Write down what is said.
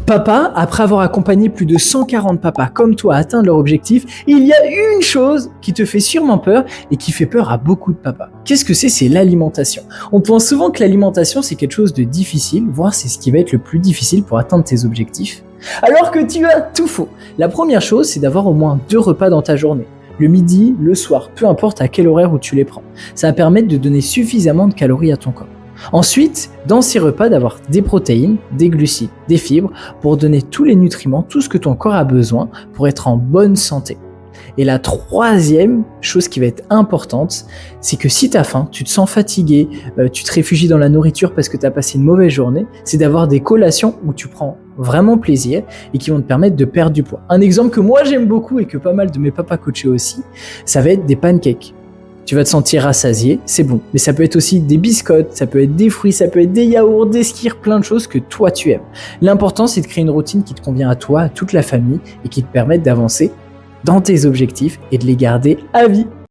Papa, après avoir accompagné plus de 140 papas comme toi à atteindre leur objectif, il y a une chose qui te fait sûrement peur et qui fait peur à beaucoup de papas. Qu'est-ce que c'est? C'est l'alimentation. On pense souvent que l'alimentation c'est quelque chose de difficile, voire c'est ce qui va être le plus difficile pour atteindre tes objectifs. Alors que tu as tout faux. La première chose, c'est d'avoir au moins 2 repas dans ta journée. Le midi, le soir, peu importe à quel horaire où tu les prends. Ça va permettre de donner suffisamment de calories à ton corps. Ensuite, dans ces repas, d'avoir des protéines, des glucides, des fibres, pour donner tous les nutriments, tout ce que ton corps a besoin pour être en bonne santé. Et la troisième chose qui va être importante, c'est que si tu as faim, tu te sens fatigué, tu te réfugies dans la nourriture parce que tu as passé une mauvaise journée, c'est d'avoir des collations où tu prends vraiment plaisir et qui vont te permettre de perdre du poids. Un exemple que moi j'aime beaucoup et que pas mal de mes papas coachés aussi, ça va être des pancakes. Tu vas te sentir rassasié, c'est bon. Mais ça peut être aussi des biscottes, ça peut être des fruits, ça peut être des yaourts, des skyrs, plein de choses que toi tu aimes. L'important c'est de créer une routine qui te convient à toi, à toute la famille et qui te permette d'avancer dans tes objectifs et de les garder à vie.